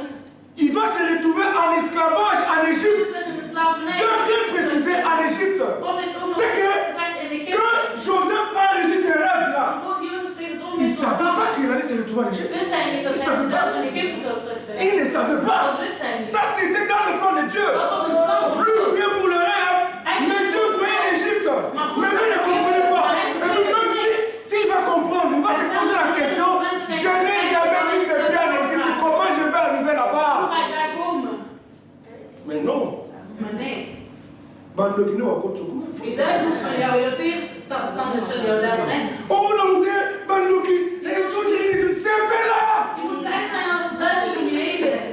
il va se retrouver en esclavage en Égypte. is in de slavernij. Dieu a bien précisé en Égypte. God heeft ook nog C'est que gezegd in Egypte. quand Joseph a reçu ses rêves là, God Jozef deze droom il ne heeft savait pas ontvangen. qu'il allait se retrouver en Égypte. Wist hij niet dat Il hij savait zelf pas. in Egypte zou terugvinden? Il ne savait pas. Dat wist hij niet. Ça c'était dans le plan de Dieu. Dat was een plan van Lui God. vient pour le rêve, mais Dieu voyait l'Égypte. Mais lui ne comprenait pas. Et puis même s'il va comprendre, il va se poser la question, je n'ai jamais mis de pied en Égypte, comment je vais arriver Hoe là-bas? ga ik daar komen? Mais non. Maar nee. Bandokino wa kotsoku. Die duivels van jou, je tegenstanders zullen jou daar brengen. Oh la montée, Bandoki, et tout dit, c'est là. Je moet blij zijn als de duivels om je heen zijn.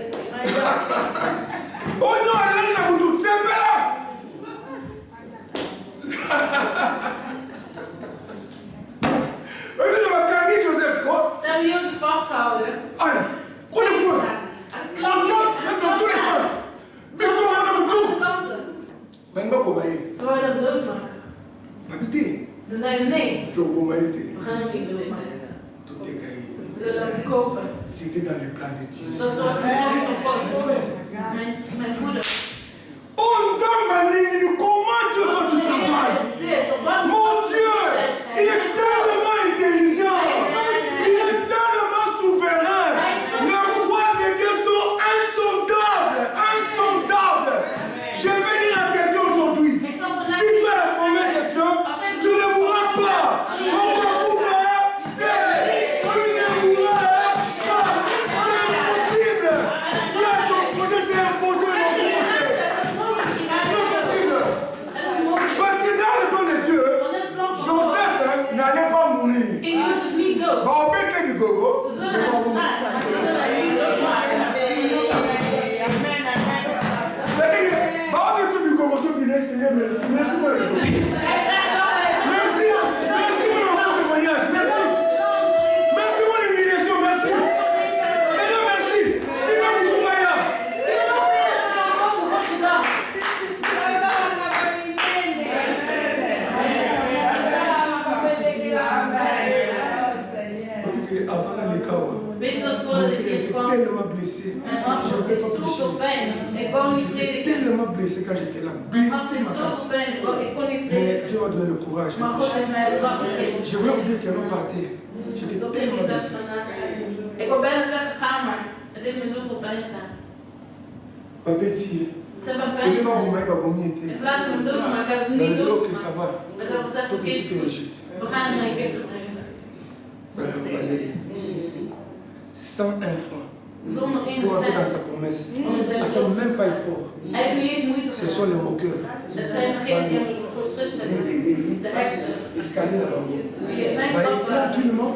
Oh non, elle est là pour tout, c'est là. Et puis, on va calmer Joseph, quoi. Ze hebben Jozef vastgehouden. Allez, prenez-moi. Dans tous les sens. Mais comment on a Aan tout? alle kanten. Maintenant, comment est? We willen dat doodmaken. Habitez. Ze zeiden nee, Donc, comment est? we gaan hem niet doodmaken. Tout est caillé. Het zullen kopen. C'était dans les plans de Dieu. Dat is ook een plan van Mes God. frères. Mijn moeder. Oh, Nzambe, comment Dieu toi tu travailles? Mon Dieu, il est tellement intelligent. Il est tellement souverain. Les voies de Dieu sont insondables. Insondables. Je vais dire à quelqu'un aujourd'hui, si tu as la promesse de Dieu, tu ne mourras pas. On va pouvoir faire. Tu ne mourras pas. C'est impossible. Là, ton projet, c'est impossible dans ton côté. C'est possible. Parce que dans le plan de Dieu, Joseph n'allait pas mourir. Bah, on peut que du gogo. C'est-à-dire, bah, on peut que du gogo, ce qui est Seigneur, merci. Merci pour le gogo. Merci. Merci pour le témoignage. Merci. Merci pour l'humiliation. Merci. Seigneur, merci. Dis-moi, Moussoumaya. Avant la Lekawa, Weet je wat mon voordat cœur ik hier était kwam? tellement blessé. Mijn hart Je ne had voulais dit pas zoveel prêcher. pijn. Ik wou niet J'étais prediken. tellement blessé quand j'étais là. Mijn hart Blessé deed ma zoveel casse. pijn. Ik kon niet Mais prediken. Dieu m'a donné le courage de Maar God prêcher. heeft mij de kracht gegeven. Je voulais vous dire qu'elle non partait. J'étais Dat tellement ik blessé. Ik wou bijna zeggen, ga maar. Het heeft me zoveel pijn gedaan. Ma petit, Ze hebben il pijn est pas gedaan. bon, il va vomir. In plaats van hem dood te maken, hebben ze hem Mais niet le dood ok, ça va. Maar ze hebben gezegd, Toi oké, qui is es en goed. Égypte. We gaan hem naar Egypte brengen. Sans un franc. Zonder één Pour entrer dans cent. sa promesse. Om in zijn Ah, c'est même pas effort. Hij heeft niet eens moeite Ce sont les moqueurs. Het zijn degenen die hem voor schut zetten. De hersenen. Escalier là-bas. Die zijn Bah, grappig. tranquillement,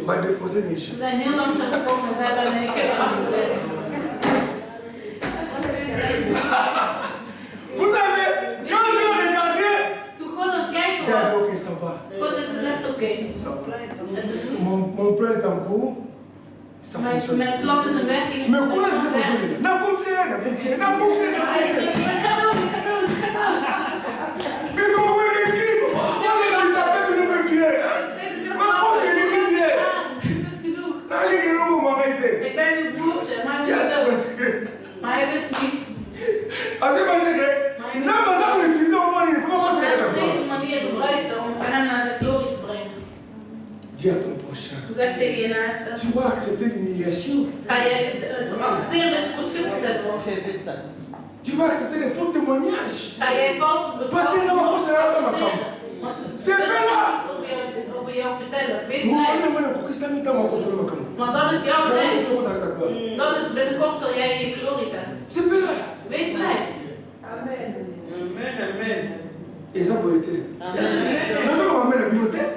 va déposer les Ze Égypte. zijn heel langzaam gekomen en zij hebben een Egypte afgezet. Vous savez, quand Dieu a regardé, Toen God aan het kijken tu as dit was, ok, ça va. God heeft gezegd, oké, Ça va. het is goed. Mon plan est en cours. Ça fonctionne. Mijn plan is een weg in. Mais comment je vais fonctionner? N'a confié, n'a confié, n'a confié, n'a Hij confié. zegt, ik ga doen, ik ga doen, ik ga doen. Mais comment on l'équipe? On l'équipe, ça peut nous me fier. Mais confié, l'équipe fier. Het is genoeg. N'a l'équipe, nous, vous m'avez été. Ik ben uw broertje, maar Il y a niet ça, zo. mais Maar hij wist niet. ah, c'est pas vrai. Non, mais ça, vous utilisez au moins, il ne peut pas God faire heeft op d'accord. deze manier gebruikt om hem naar zijn glorie te brengen. Dis à ton prochain, Zeg tegen je naaste. tu vas accepter l'humiliation. Ga je accepteren dat je voor schut gezet wordt? Tu vas accepter les faux témoignages. Ga je vals Parce que là, c'est là, ça m'attend. Want ze C'est willen là. iets over jou vertellen. Wees Vous blij. allez me couper ça, mais t'as ma console, ma caméra. Want dat is jouw Quand tijd. tu vas dans la gloire. Dat is binnenkort zal jij je glorie hebben. C'est pas là. Wees blij. Et ça peut être. Dat is niet zo. Non, ça va m'amener la bibliothèque.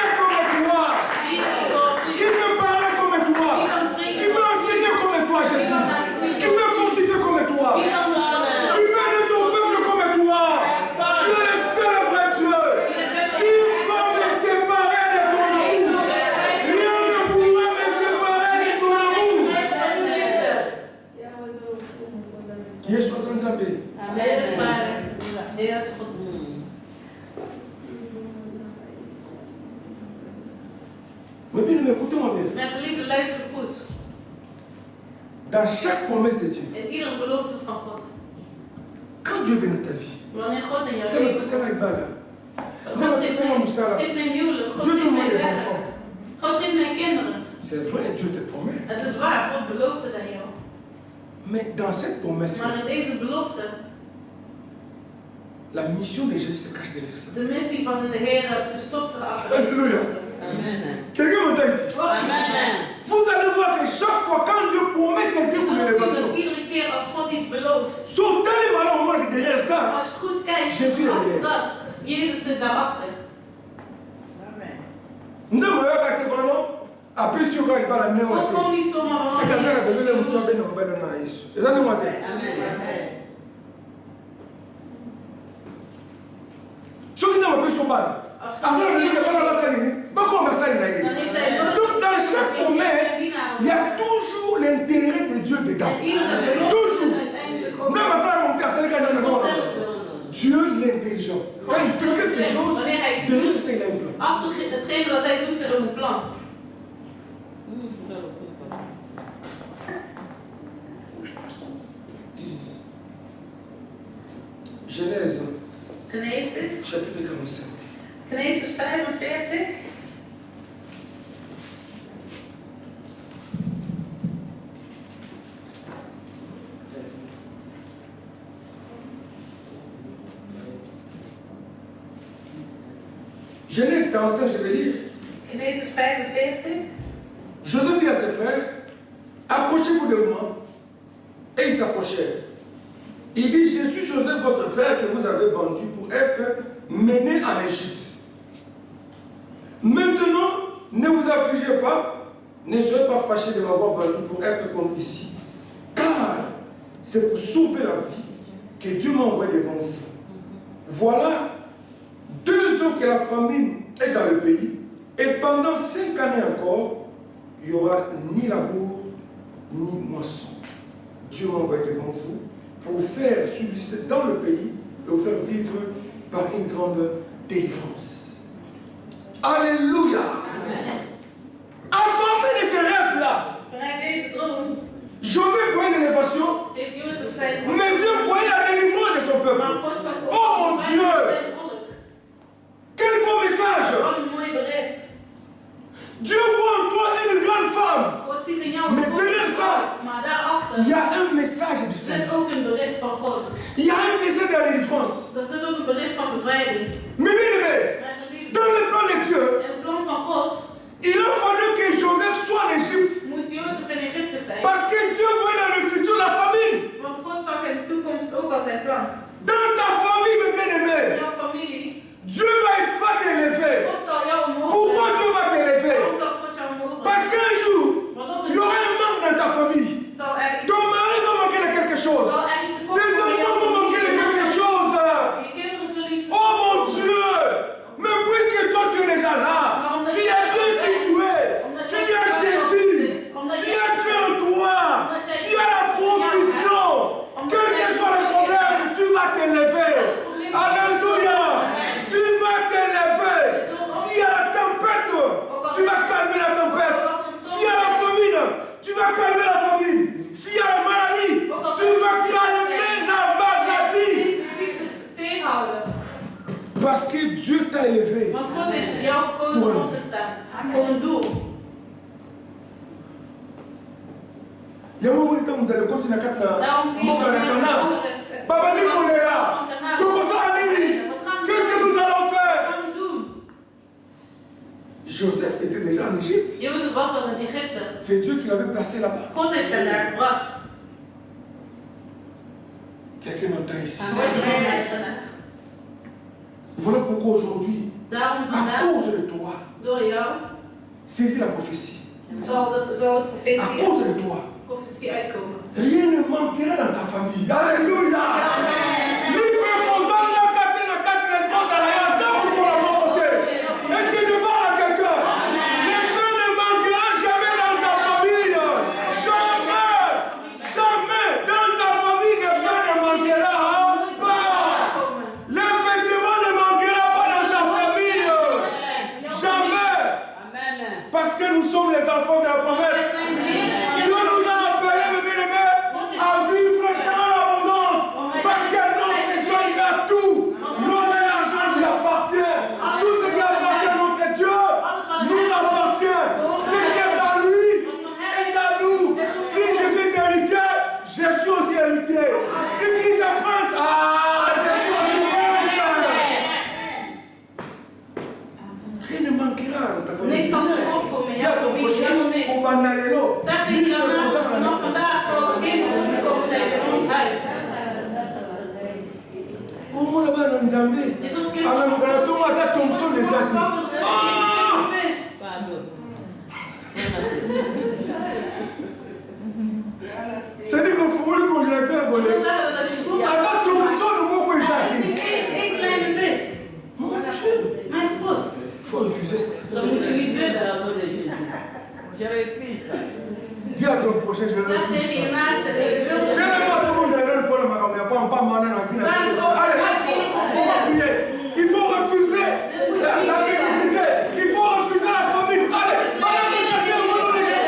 Wie is er zoals Qui u? peut parler comme toi? Wie kan spreken Qui peut zoals u? enseigner comme toi, Jésus? Qui peut fortifier comme toi? Wie kan veranderen? Qui peut aider ton peuple comme toi? Tu es le seul vrai Dieu. Qui va me séparer de ton amour? Rien ne pourra me séparer de ton amour. Yeshua Nzambe. Nee, dat is waar. Nee, dat is goed. Mais bien, écoutez-moi bien. Mijn geliefde, luister goed. Dans chaque promesse de Dieu, In iedere belofte van God. quand Dieu vient dans ta vie, Wanneer God in jouw tu as le leven personne avec Bala. God geeft mijn huwelijk. God Dieu geeft donne mijn des werk. enfants. God geeft mijn kinderen. C'est vrai, Dieu te promet. Het is waar, God belooft het aan jou. Mais dans cette promesse, Maar in deze belofte, la mission de Jésus se cache derrière ça. de missie van de Heer verstopt zich achter. Alléluia. Quelqu'un m'entend ici? Vous allez voir que chaque fois quand Dieu promet quelqu'un pour l'élévation, Iedere keer als God iets belooft. son tellement là, on voit que derrière ça, Als je goed kijkt, Jezus is achter er. dat, Jezus zit daarachter. nous avons regardé vraiment, après sur quoi il va la main. God komt niet zomaar van C'est qu'à ça, la besoin de nous sauver dans le nom de Jésus. Et ça nous montre. Ceux qui n'ont pas pu se battre, à ça, on dit que pas la salle, pas qu'on va salle. Donc dans chaque promesse, Genèse, Genesis, chapitre 45. Genesis 45. Genèse 45, je vais lire. Genesis 45. Joseph dit à ses frères, approchez-vous de moi. Et ils s'approchèrent. Il dit, je suis Joseph, votre frère, que vous avez vendu pour être mené en Égypte. Maintenant, ne vous affligez pas, ne soyez pas fâchés de m'avoir vendu pour être conduit ici. Car c'est pour sauver la vie que Dieu m'a envoyé devant vous. Voilà 2 ans que la famine est dans le pays, et pendant 5 années encore, il n'y aura ni labour, ni moisson. Dieu m'a envoyé devant vous pour vous faire subsister dans le pays et vous faire vivre par une grande délivrance. Alléluia! À partir de ces rêves-là, Joseph voyait l'élévation, mais Dieu voyait la délivrance de son peuple. Oh mon Dieu! Quel beau message! Dieu voit en toi une grande femme. Mais derrière ça, il y a un message du Seigneur. Il y a un message de la délivrance. Mais bien aimé, dans le plan de Dieu, il a fallu que Joseph soit en Égypte. Parce que Dieu voit dans le futur la famine. Dans ta famille, mes bien-aimés, Dieu va t'élever. Pourquoi Dieu va t'élever? Parce qu'un jour, il y aura un manque dans ta famille. Ton mari va manquer de quelque chose. Tes enfants vont manquer de quelque chose. Oh mon Dieu! Mais puisque toi tu es déjà là, tu es bien situé, tu as Jésus, tu as Dieu en toi, tu as la provision. Quel que soit le problème, tu vas t'élever. Alléluia! Tu vas t'élever. S'il y a la tempête, tu vas calmer la tempête. S'il y a la famine, tu vas calmer la famine. S'il y a la maladie, tu vas calmer la maladie. Parce que Dieu t'a élevé. Il y a un moment où vous allez continuer à qu'est-ce que nous allons faire? Joseph était déjà en Égypte. C'est Dieu qui l'avait placé là-bas. Quelqu'un m'entend ici. Voilà pourquoi aujourd'hui, à cause de toi, saisis la prophétie. À cause de toi, rien ne manquera dans ta famille. Alléluia. Est-ce que je parle à quelqu'un? Les pains ne manqueront jamais dans ta famille. Jamais. Jamais dans ta famille, les pains ne manqueront pas. Les vêtements ne manqueront pas dans ta famille. Jamais. Parce que nous sommes les enfants de la promesse. Dieu nous a appelés, mes bien-aimés, à vivre dans l'abondance. Parce que notre Dieu, il a tout. L'or et l'argent lui appartient. Tout ce qui appartient à notre Dieu nous appartient. Ce qui est à lui est à nous. Si Jésus est héritier, je suis aussi héritier. Si Christ est prince, je suis aussi prince. Rien ne manquera dans ta famille. Dis à ton prochain, pour Banalelo. Au moins là-bas dans Nzambé, alors nous allons tout à Thompson des Atis. C'est dit qu'on fout le congélateur. Alors Thompson, nous m'avons Atis. Mon Dieu, il faut refuser ça. Je refuse ça. Dis à ton prochain, je refuse ça. Tellement tout le monde est là pour le matin, mais pas en parlant dans la vie. Allez, on va prier. Il faut refuser la médiocrité. Il faut refuser la famine. Allez, allez me chasser au nom de Jésus.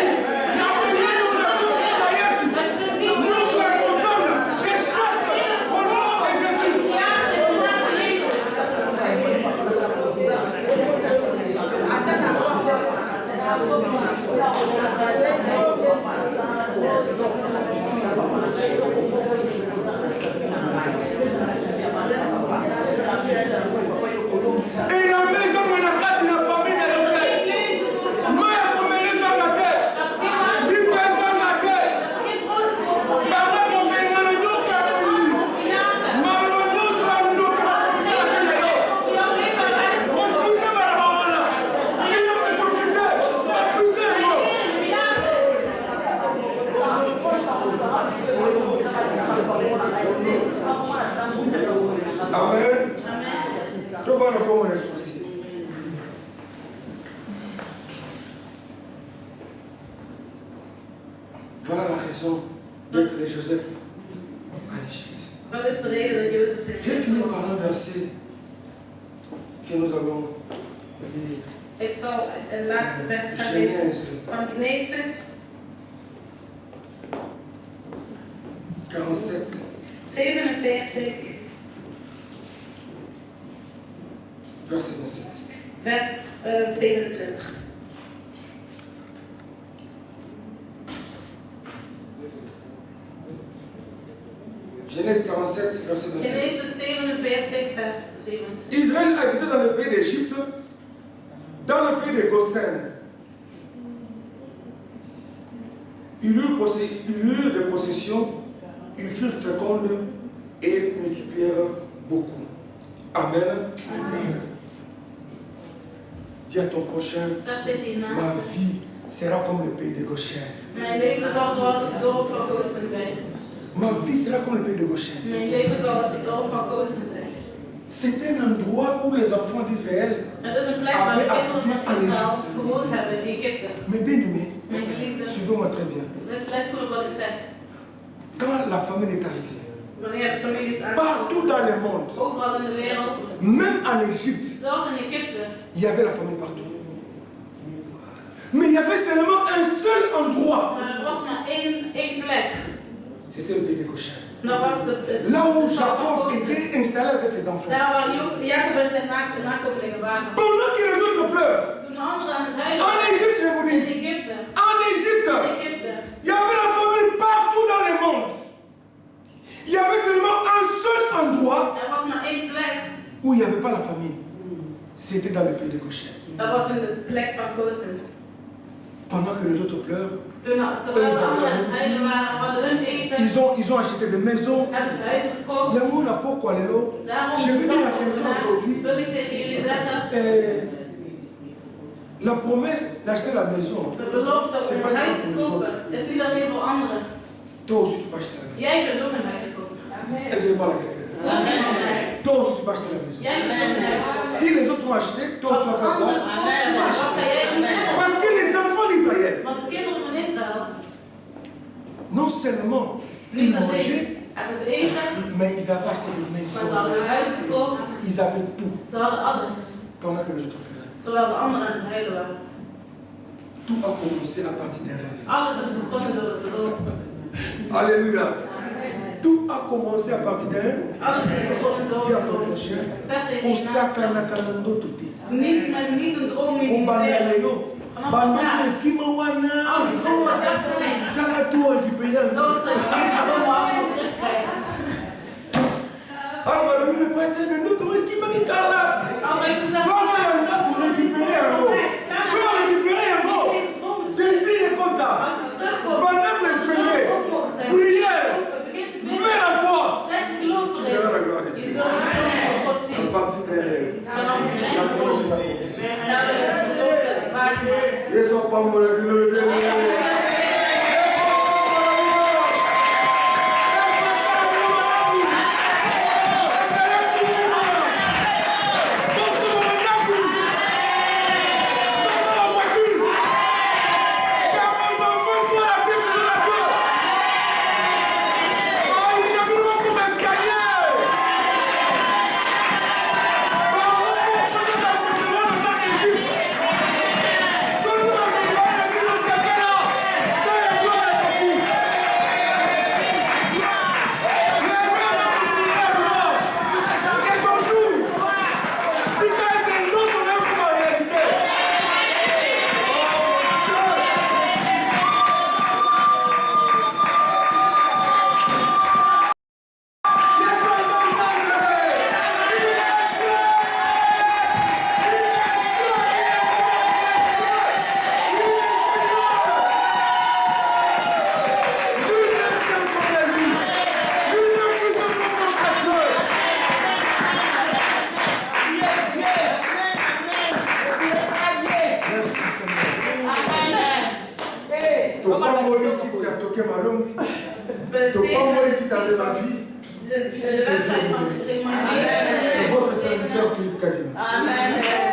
Et la maison de la carte de la famille de l'hôtel. Moi, je me mets à la tête. Une personne à la tête. Pendant qu'on met une réunion sur la commune. Ma réunion sur la commune. Refusez ma parole. Si on me profite, refusez-moi. Amen. Je vois le comment on est sorcier. Voilà la raison d'être les Joseph en Égypte. Wat is de reden dat Jozef in J'ai Egypte fini was? par un verset que nous avons lu. Ik zal een laatste vers gaan lezen Genèse van Genesis 47, 47, verset 27. vers 27. Genèse 47, verset 27. Genesis 47, vers 27. Israël habitait dans le pays d'Égypte, dans le pays de Goshen. Ils eurent des possessions, ils furent fécondes et multiplièrent beaucoup. Amen. Amen. Dis à ton prochain, Zeg dit die ma naast. vie sera comme le pays de Goshen. Mijn leven zal zoals het dorp van Goshen zijn. Ma vie sera comme le pays de Goshen. Mijn leven zal als het dorp van Goshen zijn. C'est un endroit où les enfants d'Israël Het is een plek waar de avaient kinderen habité van en Israël Égypte. gewoond hebben in Egypte. Mais bien aimés, Mijn geliefden, suivez-moi très bien. let goed op wat ik zeg. Quand la famine est arrivée, Wanneer de familie is aangekomen, partout dans le monde, overal in de wereld, même en Égypte, zelfs in Egypte, il y avait la famine partout. Mais il y avait seulement un seul endroit. maar er was maar één plek. C'était le pays de Goshen. Dat was het Là où dorp van Jacob Goshen. était installé avec ses enfants. Daar waar Jacob en zijn nakomelingen waren. Pendant que les autres pleurent, Toen de anderen aan het huilen en waren, Égypte, je vous in dis, Egypte, en Égypte, in Egypte, il y avait la famine partout dans le monde. Il y avait seulement un seul endroit er was maar één plek. où il n'y avait pas la famine. C'était dans le pays de Goshen. Dat was in de plek van Goshen. Pendant que les autres pleurent, Terwijl de anderen aan het huilen waren, hadden hun eten, ils ont acheté des maisons. hebben ze huis gekocht. Yamoun a pourquoi les lots. Daarom Je veux dire à quelqu'un aujourd'hui, wil ik tegen jullie zeggen, la promesse d'acheter la maison, de belofte om c'est pas een huis seulement te pour les kopen autres. is niet alleen voor anderen. Toi aussi tu peux acheter la maison. Jij kunt ook een huis kopen. Est-ce que je parle à quelqu'un? Toi aussi tu peux acheter la maison. Jij kunt ook een huis kopen. Si les autres ont acheté, toi aussi tu vas faire quoi? Tu vas Wat acheter. ga jij doen? Parce que les enfants d'Israël, Want de kinderen van Israël, non seulement ils niet mangeaient, alleen hebben ze eten, mais ils avaient acheté des maar ze maisons. hadden een huis gekocht. Ils avaient tout. Ze hadden alles. Pendant que les autres pleuraient. Terwijl de anderen aan het huilen waren. Tout a commencé à partir d'un rêve. Alles is begonnen door het droom. Alléluia. Tout a commencé à partir d'un. Alles is begonnen door Dis à het ton droom. prochain. Zeg tegen Pour je ça, naaste, Kanakanando Tuti. niet een droom meer Pour die Bangalelo. vanaf Bandoto vandaag. et Kimawana. Al die dromen dat zijn. Salato et Kipéa. Zorg dat je deze dromen allemaal terugkrijgt. Alors, le pasteur de notre Kimakitala. Al ben ik gezegd, Va à la pour récupérer un mot. Faut récupérer un mot. deze droom is Désir et quota. als je terugkomt. Banako espérer. Prière. Mets la foi. Zet je geloof Tu verras la gloire de erin. Je Dieu. zult de glorie van God À zien. partir d'un rêve. La promesse est accomplie. Daardoor is de belofte waargemaakt. Ils sont pas morts. Seulement dans le Tomoli site ya toke malongi. But Tomoli site avec ma vie. the website van Testimony. C'est votre serviteur Philippe Kadima. Amen.